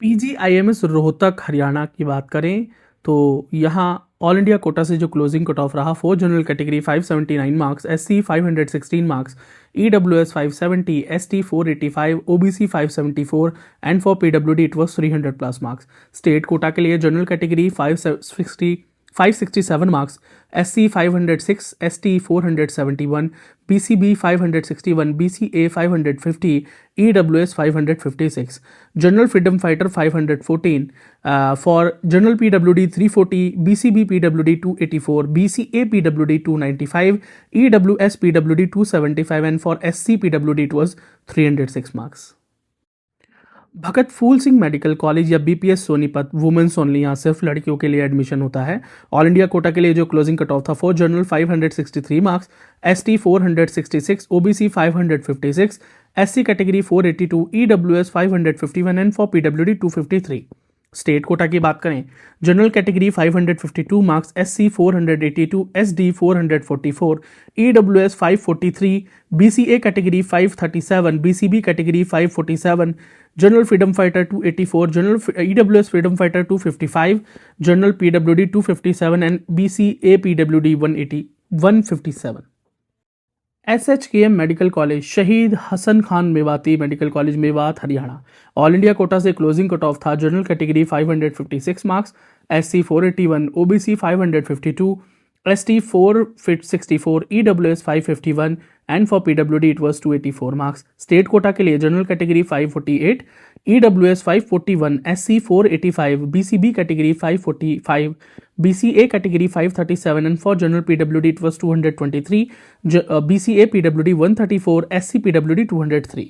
PGIMS Rohtak Haryana की बात करें तो यहाँ ऑल इंडिया कोटा से जो क्लोजिंग कट ऑफ रहा for general category 579 marks, SC 516 marks, EWS 570, ST 485, OBC 574 and for PWD it was 300 plus marks. State quota के लिए general category 567 marks, SC 506, ST 471, BCB 561, BCA 550, EWS 556, General Freedom Fighter 514, for General PWD 340, BCB PWD 284, BCA PWD 295, EWS PWD 275 and for SC PWD it was 306 marks। Bhagat Phool Singh medical college या BPS Sonipat women's only, यहाँ सिर्फ लड़कियों के लिए admission होता है। All India Kota के लिए जो क्लोजिंग कट ऑफ था for general 563 marks, ST 466, OBC 556, SC category 482, EWS 551 and for PWD 253। State quota की बात करें, general category 552 marks, SC 482, SD 444, EWS 543, BCA category 537, BCB category 547, general freedom fighter 284, general EWS freedom fighter 255, general PWD 257 and BCA PWD 157। SHKM medical college शहीद Hasan Khan Mewati medical college Mewat Haryana, all India quota से closing cut off था general category 556 marks, SC 481, OBC 552, ST 464, EWS 551 and for PWD it was 284 marks। State quota के लिए general category 548, EWS 541, SC 485, BCB category 545, BCA category 537 and for general PWD it was 223, BCA PWD 134, SC PWD 203।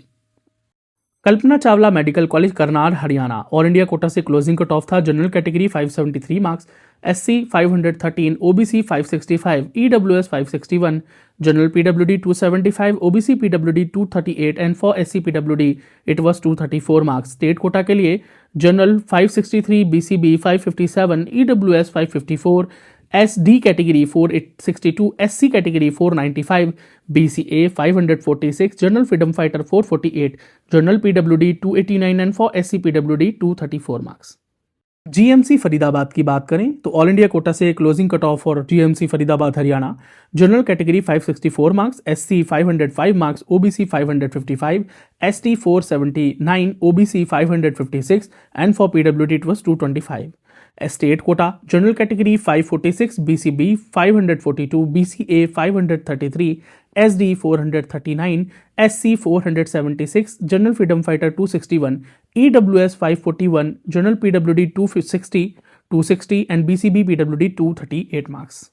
Kalpana Chawla medical college Karnal Haryana, all India quota से closing cut off था general category 573 marks, SC 513, OBC 565, EWS 561, जनरल PWD 275, OBC PWD 238 and for SC PWD it was 234 marks. State quota के लिए general 563, BCB 557, EWS 554, SD category 462, SC category 495, BCA 546, general freedom fighter 448, general PWD 289 and for SC PWD 234 marks. GMC Faridabad की बात करें तो all India quota से closing cut of और GMC Faridabad Haryana, general category 564 marks, SC 505 marks, OBC 555, ST 479, OBC 556 and for PWD it was 225। State quota general category 546, BCB 542, BCA 533, SD 439, SC 476, general freedom fighter 261, EWS 541, general PWD 260 and BCB PWD 238 marks.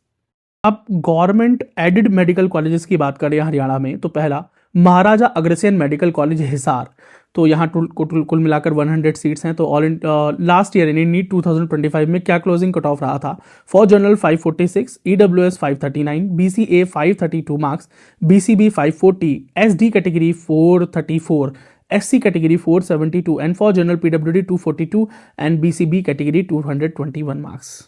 अब government aided medical colleges की बात करें हरियाणा में तो पहला Maharaja Agrasen medical college Hisar, तो यहाँ कुल मिलाकर 100 सीट्स हैं। तो लास्ट ईयर यानी नीट 2025 में क्या क्लोजिंग कट ऑफ रहा था for general 546, EWS 539, BCA 532 marks, BCB 540, SD category 434, SC category 472 and for general PWD 242 and BCB category 221 marks.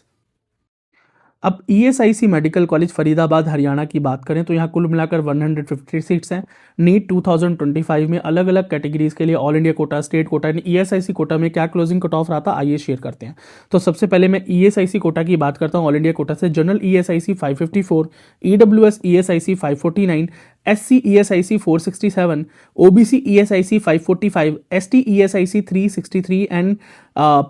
अब ESIC medical college Faridabad Haryana की बात करें तो यहाँ कुल मिलाकर 150 सीट्स हैं। नीट 2025 में अलग अलग कैटेगरीज के लिए all India Kota, state quota यानी ESIC कोटा में क्या क्लोजिंग कट ऑफ रहा था आइए शेयर करते हैं। तो सबसे पहले मैं ESIC कोटा की बात करता हूँ। ऑल इंडिया कोटा से general ESIC 554, EWS ESIC 549, SC ESIC 467, OBC ESIC 545, ST ESIC 363 and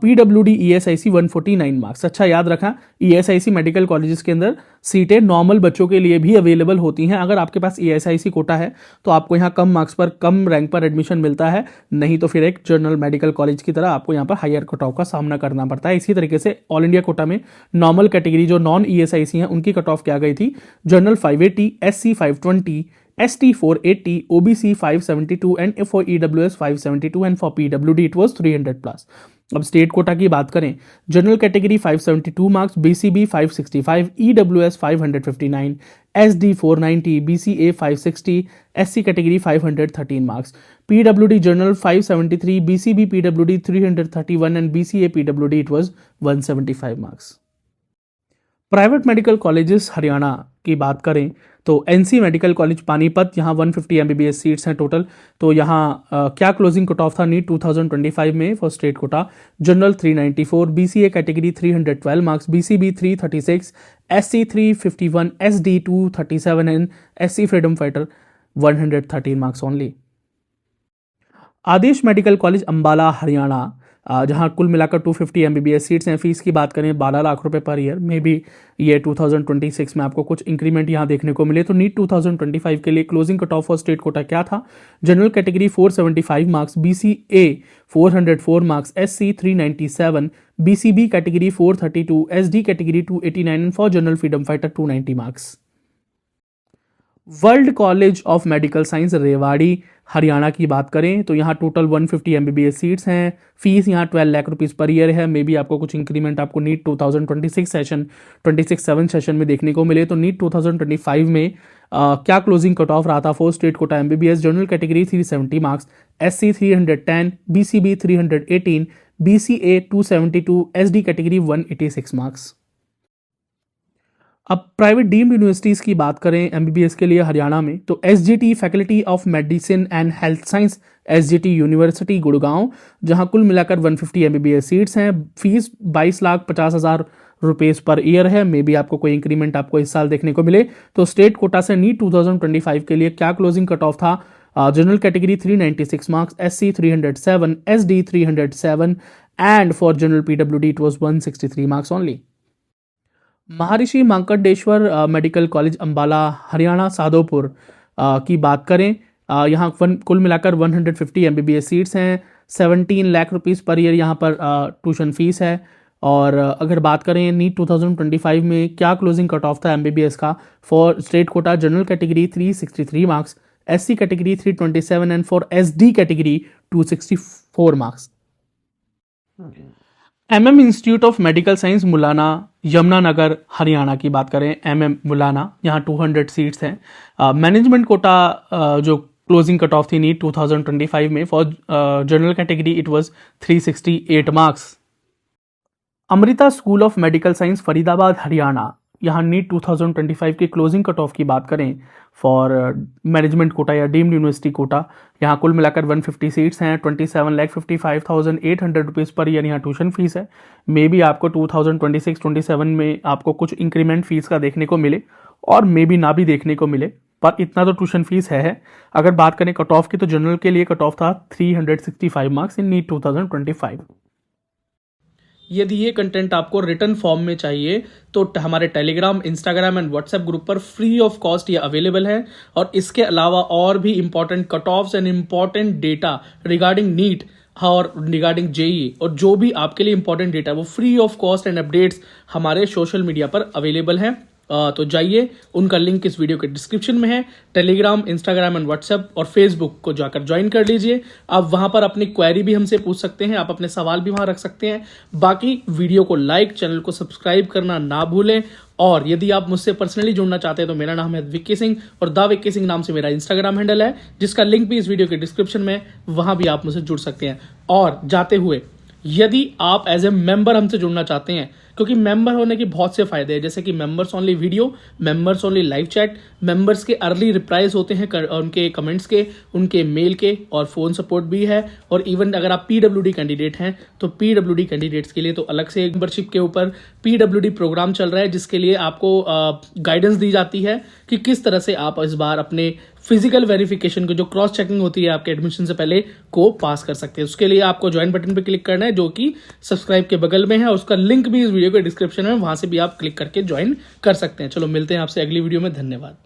PWD ESIC 149 marks. अच्छा याद रखा, ESIC मेडिकल कॉलेजेस के अंदर सीटें नॉर्मल बच्चों के लिए भी अवेलेबल होती हैं। अगर आपके पास ESIC कोटा है तो आपको यहाँ कम मार्क्स पर, कम रैंक पर एडमिशन मिलता है, नहीं तो फिर एक जनरल मेडिकल कॉलेज की तरह आपको यहाँ पर हायर कट ऑफ का सामना करना पड़ता है। इसी तरीके से ऑल इंडिया कोटा में नॉर्मल कैटेगरी जो नॉन ESIC हैं उनकी कट ऑफ क्या गई थी, general 580, SC 520, ST 480, OBC 572 and for EWS 572 and for PWD it was 300 plus। अब स्टेट कोटा की बात करें, general category 572 marks, BCB 565, EWS 559, SD 490, BCA 560, SC category 513 marks, PWD general 573, BCB PWD 331 and BCA PWD it was 175 marks. Private medical colleges Haryana की बात करें तो NC medical college Panipat, यहाँ 150 MBBS seats हैं टोटल। तो यहाँ क्या क्लोजिंग कट ऑफ था नीट 2025 में for state quota? General 394, BCA category 312 marks, BCB 336, SC 351, SD 237 and SC freedom fighter 113 marks only. Adesh medical college Ambala Haryana, जहां कुल मिलाकर 250 एमबीबीएस सीट्स हैं। फीस की बात करें 12 लाख रुपए पर ईयर। मे बी ये 2026 में आपको कुछ इंक्रीमेंट यहां देखने को मिले। तो नीट 2025 के लिए closing cut of for state Kota क्या था? General category 475 marks, BCA 404 marks, SC 397, BCB category 432, SD category 289 and for general freedom fighter 290 marks. World college of medical science Rewari Haryana की बात करें तो यहाँ टोटल 150 एमबीबीएस सीट्स हैं। फीस यहाँ 12 लाख रुपीज़ पर ईयर है। मे बी आपको कुछ इंक्रीमेंट आपको नीट 2026-7 सेशन में देखने को मिले। तो नीट 2025 में क्या क्लोजिंग कट ऑफ रहा था? For state Kota MBBS general category 370 marks, SC 310, BCB 318, BCA 272, SD category 186 marks. अब प्राइवेट डीम्ड यूनिवर्सिटीज़ की बात करें एमबीबीएस के लिए हरियाणा में तो SGT faculty of medicine and health science, SGT university Gurgaon, जहां कुल मिलाकर 150 एमबीबीएस सीट्स हैं। फीस 22,50,000 रुपीज़ पर ईयर है। मे बी आपको कोई इंक्रीमेंट आपको इस साल देखने को मिले। तो स्टेट कोटा से नीट 2025 के लिए क्या क्लोजिंग कट ऑफ था? General category 396 marks, SC 307, SD 307 and for general PWD it was 163 marks only. Maharshi Markandeshwar medical college Ambala Haryana Sadhopur की बात करें, यहाँ कुल मिलाकर 150 एमबीबीएस सीट्स हैं। 17 लाख रुपीज़ पर ईयर यहाँ पर ट्यूशन फीस है। और अगर बात करें नीट 2025 में क्या क्लोजिंग कट ऑफ था एमबीबीएस का? For state quota general category 363 marks, SC category 327 and for SD category 264 marks. MM institute of medical science Mullana Yamunanagar Haryana की बात करें, एमएम मुलाना, यहाँ 200 सीट्स हैं। मैनेजमेंट कोटा जो क्लोजिंग कट ऑफ थी नीट 2025 में for general category it was 368 marks. Amrita school of medical science Faridabad Haryana, यहाँ NEET 2025 के क्लोजिंग कट ऑफ की बात करें फॉर मैनेजमेंट कोटा या डीम्ड यूनिवर्सिटी कोटा, यहाँ कुल मिलाकर 150 सीट्स हैं। 27,55,800 रुपीज़ पर ईयर यहाँ ट्यूशन फीस है। मे बी आपको 2026-27 में आपको कुछ इंक्रीमेंट फीस का देखने को मिले और मे बी ना भी देखने को मिले, पर इतना तो ट्यूशन फीस है। अगर बात करें कट ऑफ की तो जनरल के लिए कट ऑफ था 365 मार्क्स इन नीट 2025। यदि ये कंटेंट आपको रिटर्न फॉर्म में चाहिए तो हमारे Telegram, Instagram and WhatsApp group पर फ्री ऑफ कॉस्ट ये अवेलेबल है। और इसके अलावा और भी important cut offs and important data regarding NEET और रिगार्डिंग जेई और जो भी आपके लिए इंपॉर्टेंट डेटा वो free of cost and updates हमारे सोशल मीडिया पर अवेलेबल है। तो जाइए, उनका लिंक इस वीडियो के डिस्क्रिप्शन में है। टेलीग्राम, इंस्टाग्राम एंड व्हाट्सएप और फेसबुक को जाकर ज्वाइन कर लीजिए। आप वहां पर अपनी क्वेरी भी हमसे पूछ सकते हैं, आप अपने सवाल भी वहां रख सकते हैं। बाकी वीडियो को लाइक, चैनल को सब्सक्राइब करना ना भूलें। और यदि आप मुझसे पर्सनली जुड़ना चाहते हैं तो मेरा नाम है विक्की सिंह और द विक्की सिंह नाम से मेरा इंस्टाग्राम हैंडल है, जिसका लिंक भी इस वीडियो के डिस्क्रिप्शन में, वहां भी आप मुझसे जुड़ सकते हैं। और जाते हुए, यदि आप एज ए मेंबर हमसे जुड़ना चाहते हैं, क्योंकि मेंबर होने के बहुत से फायदे हैं, जैसे कि members only video, members only live chat, members के अर्ली रिप्लाईज होते हैं उनके कमेंट्स के, उनके मेल के, और फोन सपोर्ट भी है। और इवन अगर आप पीडब्ल्यूडी कैंडिडेट हैं तो पीडब्ल्यूडी कैंडिडेट्स के लिए तो अलग से मेंबरशिप के ऊपर पीडब्ल्यूडी प्रोग्राम चल रहा है, जिसके लिए आपको गाइडेंस दी जाती है कि किस तरह से आप इस बार अपने फिजिकल वेरिफिकेशन को, जो क्रॉस चेकिंग होती है आपके एडमिशन से पहले, को पास कर सकते हैं। उसके लिए आपको ज्वाइन बटन पे क्लिक करना है, जो कि सब्सक्राइब के बगल में है, और उसका लिंक भी इस वीडियो के डिस्क्रिप्शन में, वहां से भी आप क्लिक करके ज्वाइन कर सकते हैं। चलो मिलते हैं आपसे अगली वीडियो में। धन्यवाद।